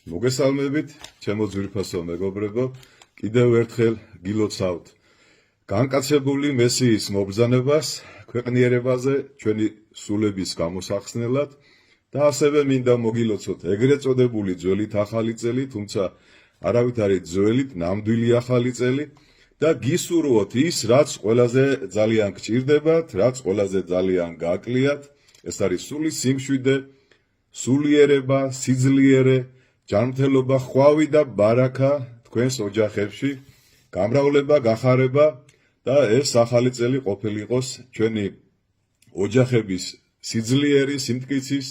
მოგესალმებით, ჩემო ძვირფასო მეგობრებო, კიდევ ერთხელ გილოცავთ განკაცებული მესიის მობრძანებას ქვეყნიერებაზე ჩვენი სულების გამოსახსნელად და ასევე მინდა მოგილოცოთ ეგრეთ წოდებული ძველით ახალი წელი, თუმცა არავით არის ძველით ნამდვილი ახალი წელი და გისურვოთ ის, რაც ყველაზე ძალიან გჭირდებათ, რაც ყველაზე ძალიან გაკლიათ, ეს არის სული სიმშვიდე, სულიერება, სიძლიერე, ჯანმრთელობა, ხვავი და ბარაქა თქვენს ოჯახებში, გამრავლება, გახარება და ეს ახალი წელი ყოფილიყოს ჩვენი ოჯახების სიძლიერის, სიმტკიცის,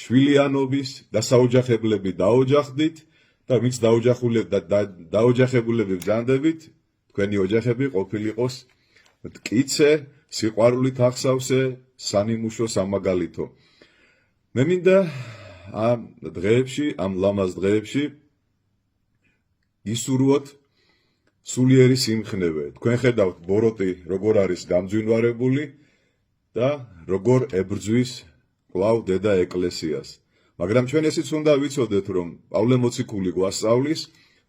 შვილიანობის და საოჯახებლები დაოჯახდით და ვინც დაოჯახებულები ბრძანდებით, თქვენი ოჯახები ყოფილიყოს მტკიცე, სიყვარულით ახსავსე, სანიმუშო, სამაგალითო. მე მინდა ამ დღეებში, ამ ლამაზ დღეებში ისურვოთ სულიერი სიმხნევე. თქვენ ხედავთ ბოროტი როგორ არის გამძვინვარებული და როგორ ებრძვის კვლავ დედა ეკლესიას. მაგრამ ჩვენ ესიც უნდა ვიცოდეთ, რომ პავლე მოციქული გვასწავლის,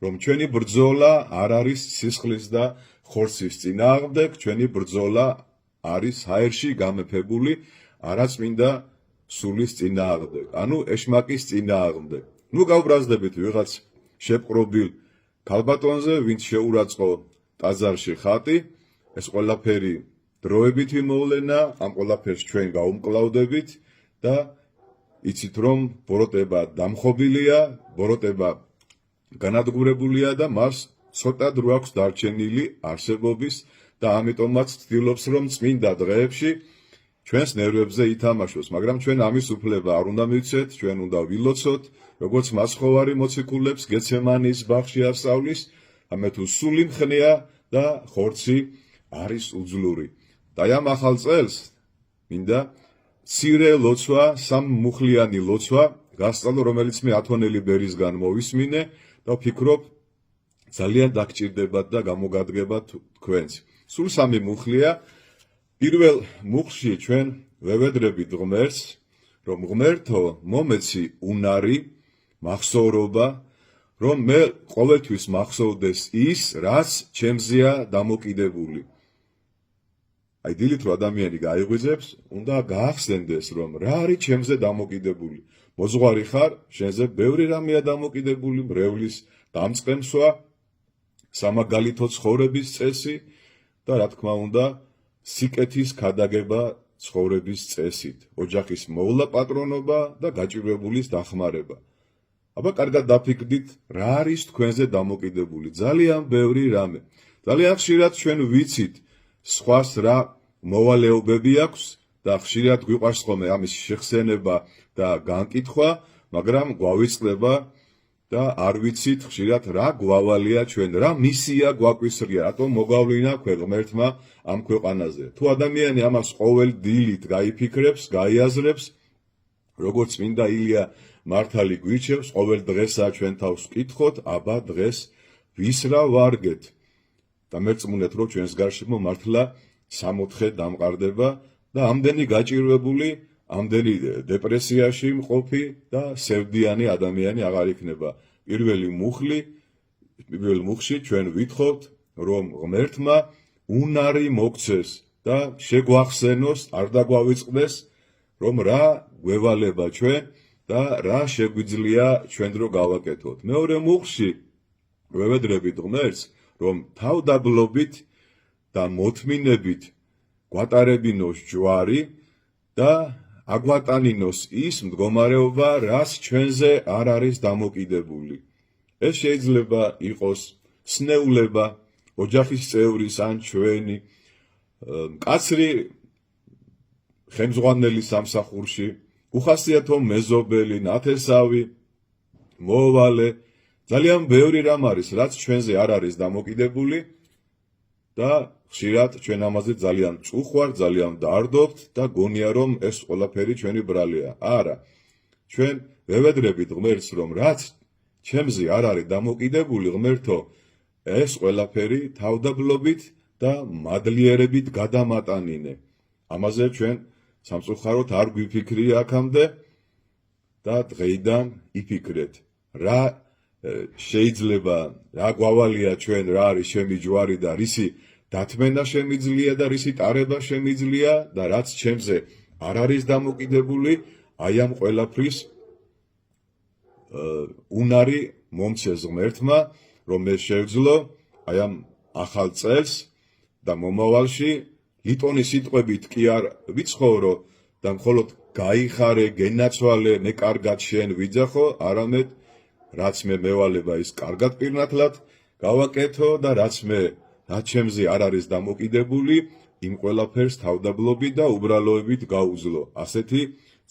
რომ ჩვენი ბრძოლა არ არის სისხლის და ხორცის წინააღმდეგ, ჩვენი ბრძოლა არის ჰაერში გამეფებული არაწმინდა სულის წინააღმდეგ, ანუ ეშმაკის წინააღმდეგ. ნუ გავბრაზდებით ვიღაც შეპყრობილ ქალბატონზე, ვინც შეურაცხო ტაძარში ხატი, ეს ყველაფერი დროებითი მოვლენა, ამ ყველაფერს ჩვენ გაუმკლავდებით და იცით რომ ბოროტება დამხობილია, ბოროტება განადგურებულია და მას ცოტა დრო აქვს დარჩენილი არსებობის და ამიტომაც ცდილობს რომ წმინდა დღეებში ჩვენს ნერვებზე ითამაშოს, მაგრამ ჩვენ ამის უფლება არ უნდა მივცეთ, ჩვენ უნდა ვილოცოთ, როგორც მაცხოვარი მოციქულებს გეცემანის ბაღში ასწავლის, ამე თუ სული მხნეა და ხორცი არის უძლური. და ამ ახალ წელს მინდა მცირე ლოცვა, სამმუხლიანი ლოცვა გასწავლო, რომელიც მე ათონელი ბერისგან მოვისმინე და ვფიქრობ ძალიან დაგჭირდებათ და გამოგადგებათ თქვენც. სულ სამი მუხლია. პირველ მუხლში ჩვენ ვევედრებით ღმერთს, რომ ღმერთო მომეცი უნარი, მახსოვრობა, რომ მე ყოველთვის მახსოვდეს ის, რაც ჩემზეა დამოკიდებული. აი დილით რომ ადამიანი გაიღვიძებს, უნდა გაახსენდეს, რომ რა არის ჩემზე დამოკიდებული. მოძღვარი ხარ, შენზე ბევრი რამეა დამოკიდებული, მრევლის დამწყემსვა, სამაგალითო ცხოვრების წესი და რა თქმა უნდა სიკეთის ქადაგება ცხოვრების წესით, ოჯახის მოვლა პატრონობა და გაჭირვებულის დახმარება. აბა კარგად დაფიქრდით, რა არის თქვენზე დამოკიდებული? ძალიან ბევრი რამე. ძალიან ხშირად ჩვენ ვიცით სხვას რა მოვალეობები აქვს და ხშირად გვიყვარს ხოლმე ამის შეხსენება და განკითხვა, მაგრამ გვავიწყდება და არ ვიცით ხშირად რა გვავალია ჩვენ, რა მისია გვაკვისრია, რატომ მოგავლინა ღმერთმა ამ ქვეყანაზე. თუ ადამიანი ამას ყოველ დილით გაიფიქრებს, გაიაზრებს, როგორც წმინდა ილია მართალი გვირჩევს, ყოველ დღესა ჩვენ თავს ვკითხოთ, აბა დღეს ვის რა ვარგეთ და მერწმუნეთ, რომ ჩვენს გარშემო მართლა სამოთხე დამყარდება და ამდენი გაჭირვებული, ამდენი დეპრესიაში მყოფი და სევდიანი ადამიანი აღარ იქნება. პირველ მუხლში ჩვენ ვითხოვთ, რომ ღმერთმა უნარი მოგცეს და შეგვახსენოს, არ დაგვავიწყდეს, რომ რა გვევალება ჩვენ და რა შეგვიძლია ჩვენ დრო გავაკეთოთ. მეორე მუხლში ვევედრებით ღმერთს, რომ თავდაბლობით და მოთმინებით გვატარებინოს ჯვარი და აგვატანინოს ის მდგომარეობა, რაც ჩვენზე არ არის დამოკიდებული. ეს შეიძლება იყოს სნეულება, ოჯახის წევრის ან ჩვენი, მკაცრი ხელმძღვანელი სამსახურში, უხასიათო მეზობელი, ნათესავი, მოვალე, ძალიან ბევრი რამ არის, რაც ჩვენზე არ არის დამოკიდებული და ხშირად ჩვენ ამაზე ძალიან წუხვართ, ძალიან დარდობთ და გონია რომ ეს ყველაფერი ჩვენი ბრალია. არა, ჩვენ ვევედრებით ღმერთს, რომ რაც ჩემზე არ არის დამოკიდებული, ღმერთო, ეს ყველაფერი თავდაბლობით და მადლიერებით გადამატანინე. ამაზე ჩვენ სამწუხაროდ არ გვიფიქრია აქამდე და დღეიდან იფიქრეთ. რა შეიძლება რა გვავალია ჩვენ რა არის ჩემი ჯვარი და რისი დათმენა შემიძლია და რისი ტარება შემიძლია და რაც ჩემზე არ არის დამოკიდებული აი ამ ყველაფრის უნარი მომცეს ღმერთმა რომ მე შევძლო აი ამ ახალ წელს და მომავალში ლიტონის სიტყვებით კი არ ვიცხოვრო და მხოლოდ გაიხარე გენაცვალე მე კარგად შენ ვიძახო არამედ რაც მე მევალება ის კარგად პირნათლად გავაკეთო და რაც ჩემზე არ არის დამოკიდებული იმ ყველაფერს თავდაბლობით და უბრალოებით გაუძლო ასეთი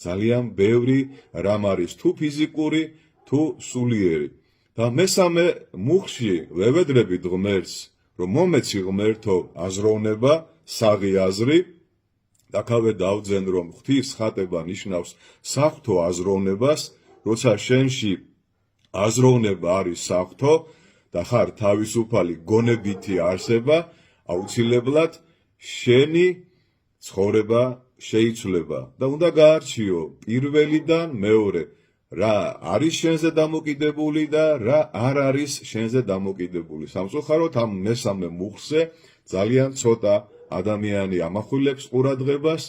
ძალიან ბევრი რამ არის თუ ფიზიკური თუ სულიერი და მესამე მუხში ვევედრებით ღმერთს რომ მომეცი ღმერთო აზროვნება საღი აზრი დაქავე დავძენ რომ ღვთის ხატება ნიშნავს საღვთო აზროვნებას როცა შენში აზროვნება არის საღვთო და ხარ თავისუფალი გონებითი არსება აუცილებლად შენი ცხოვრება შეიცვლება და უნდა გაარჩიო პირველიდან მეორე რა არის შენზე დამოკიდებული და რა არ არის შენზე დამოკიდებული სამწუხაროდ ამ მესამე მუხზე ძალიან ცოტა ადამიანი ამახვილებს ყურადღებას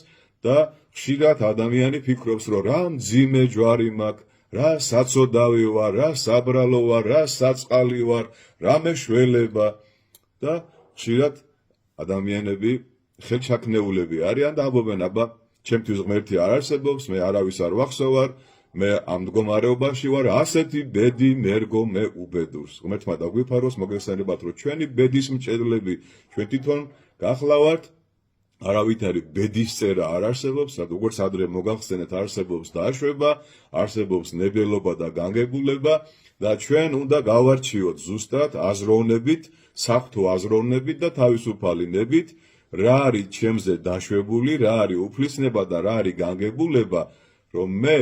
და ხშირად ადამიანი ფიქრობს რომ რა მძიმე ჯვარი მაქვს რა საწოდავი ვარ რა საბრალო ვარ რა საწყალი ვარ რა მეშველება და ხშირად ადამიანები ხელჩაქნეულები არიან და ამბობენ აბა ჩემთვის ღმერთი არ არსებობს მე არავის არ ვახსოვარ მე ამ მდგომარეობაში ვარ ასეთი ბედი მერგო მე უბედურს ღმერთმა დაგვიფაროს მოგესალმებათ რომ ჩვენი ბედის მჭედლები ჩვენ თვითონ გახლავართ არავითარი ბედის წერა არ არსებობს და როგორც ადრე მოგახსენეთ არსებობს დაშვება არსებობს ნებელობა და განგებულება და ჩვენ უნდა გავარჩიოთ ზუსტად აზროვნებით საღვთო აზროვნებით და თავისუფალი ნებით რა არის ჩემზე დაშვებული რა არის უფლისნება და რა არის განგებულება რომ მე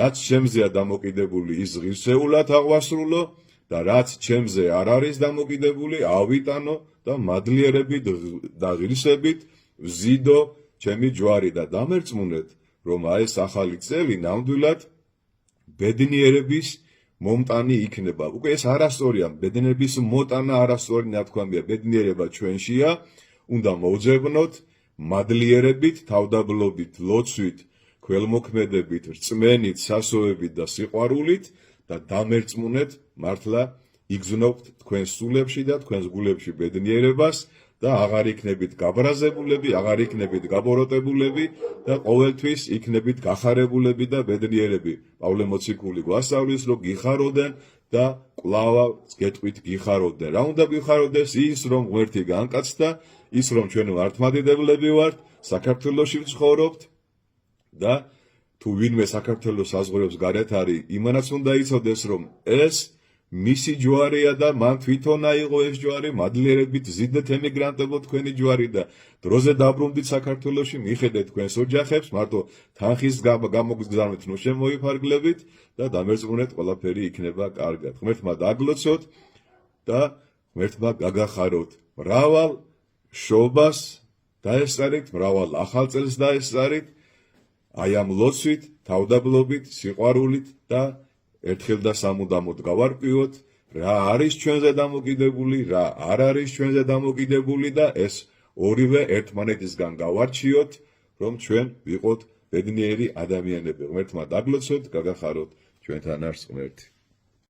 რაც ჩემზეა დამოკიდებული ის ღირსეულად აღვასრულო და რაც ჩემზე არ არის დამოკიდებული ავიტანო და მადლიერებით და ღირსებით ვზიდო ჩემი ჯვარი და დამერწმუნეთ რომ აი ეს ახალი წელი ნამდვილად ბედნიერების მომტანი იქნება უკვე ეს არასწორია ბედნიერების მოტანა არასწორი ნათქვამია ბედნიერება ჩვენშია უნდა მოვძებნოთ მადლიერებით თავდაბლობით ლოცვით ქველმოქმედებით რწმენით სასოებით და სიყვარულით და დამერწმუნეთ მართლა იგზნობთ თქვენს სულებში და თქვენს გულებში ბედნიერებას და აღარ იქნებით გაბრაზებულები, აღარ იქნებით გაბოროტებულები და ყოველთვის იქნებით გახარებულები და ბედნიერები. პავლე მოციქული გვასწავლის, რომ გიხაროდენ და კვლავ გეტყვით გიხაროდენ. რა უნდა გიხაროდეს? ის, რომ ღმერთი განკაცდა, ის, რომ ჩვენ მართლმადიდებლები ვართ, საქართველოში ვცხოვრობთ და თუ ვინმე საქართველოს საზღვრებს გარეთ არის, იმანაც უნდა იცოდეს, რომ ეს მისი ჯვარია და მან თვითონ აიღო ეს ჯვარი, მადლიერებით ზიდეთ ემიგრანტებო თქვენი ჯვარი და დროზე დაბრუნდით საქართველოში, მიხედეთ თქვენს ოჯახებს, მარტო თანხის გამოგზავნეთ, ნუ შემოიფარგლებით და დამერწმუნეთ, ყველაფერი იქნება კარგად. ღმერთმა დაგლოცოთ და ღმერთმა გაგახაროთ. მრავალ შობას დაესწარით, მრავალ ახალ წელს დაესწარით, აი ამ ლოცვით, თავდაბლობით, სიყვარულით და ერთხელ და სამუდამოდ გავარკვიოთ, რა არის ჩვენზე დამოკიდებული, რა არ არის ჩვენზე დამოკიდებული და ეს ორივე ერთმანეთისგან გავარჩიოთ, რომ ჩვენ ვიყოთ ბედნიერი ადამიანები. ღმერთმა დაგლოცოთ, გაგახაროთ ჩვენთან არის ღმერთი.